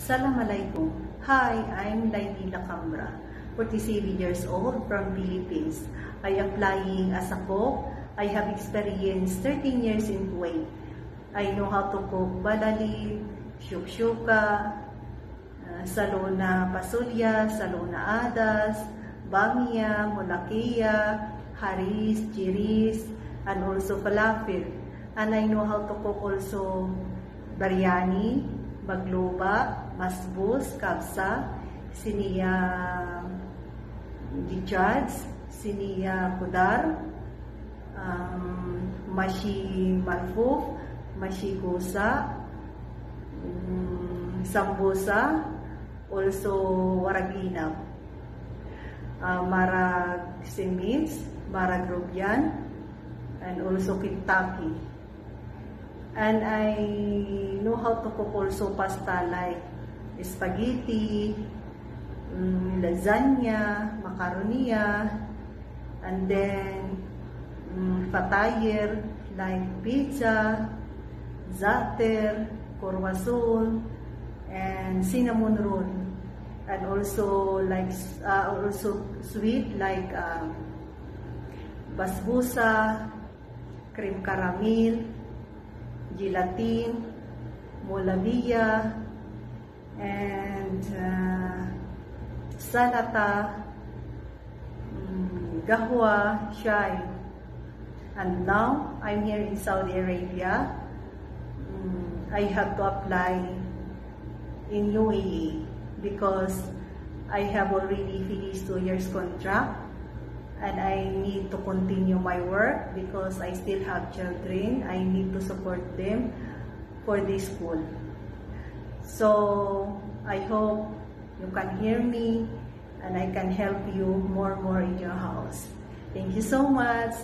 Assalamualaikum. Hi, I'm Lainila Cambra, 47 years old from Philippines. I am applying as a cook. I have experienced 13 years in Kuwait. I know how to cook balalid, shukshuka, salona pasulya, salona adas, bamia, mulakiya, haris, jiris, and also falafel. And I know how to cook also biryani, bagloba, masbus, kabsa, siniya gichads, siniya kudar, mashi malfuf, mashi gusa, sambusa, also waraginap, marag simits, marag rubyan, and also Kentucky. And I know how to cook also pasta like spaghetti, lasagna, macaronia, and then fatayir like pizza, zater, croissant, and cinnamon roll, and also like also sweet like basbousa, cream caramel, gelatin, molabia, and salata, gahwa, shai. And now I'm here in Saudi Arabia. I have to apply in UAE because I have already finished 2 years contract. And I need to continue my work because I still have children. I need to support them for this school. So I hope you can hear me and I can help you more in your house. Thank you so much.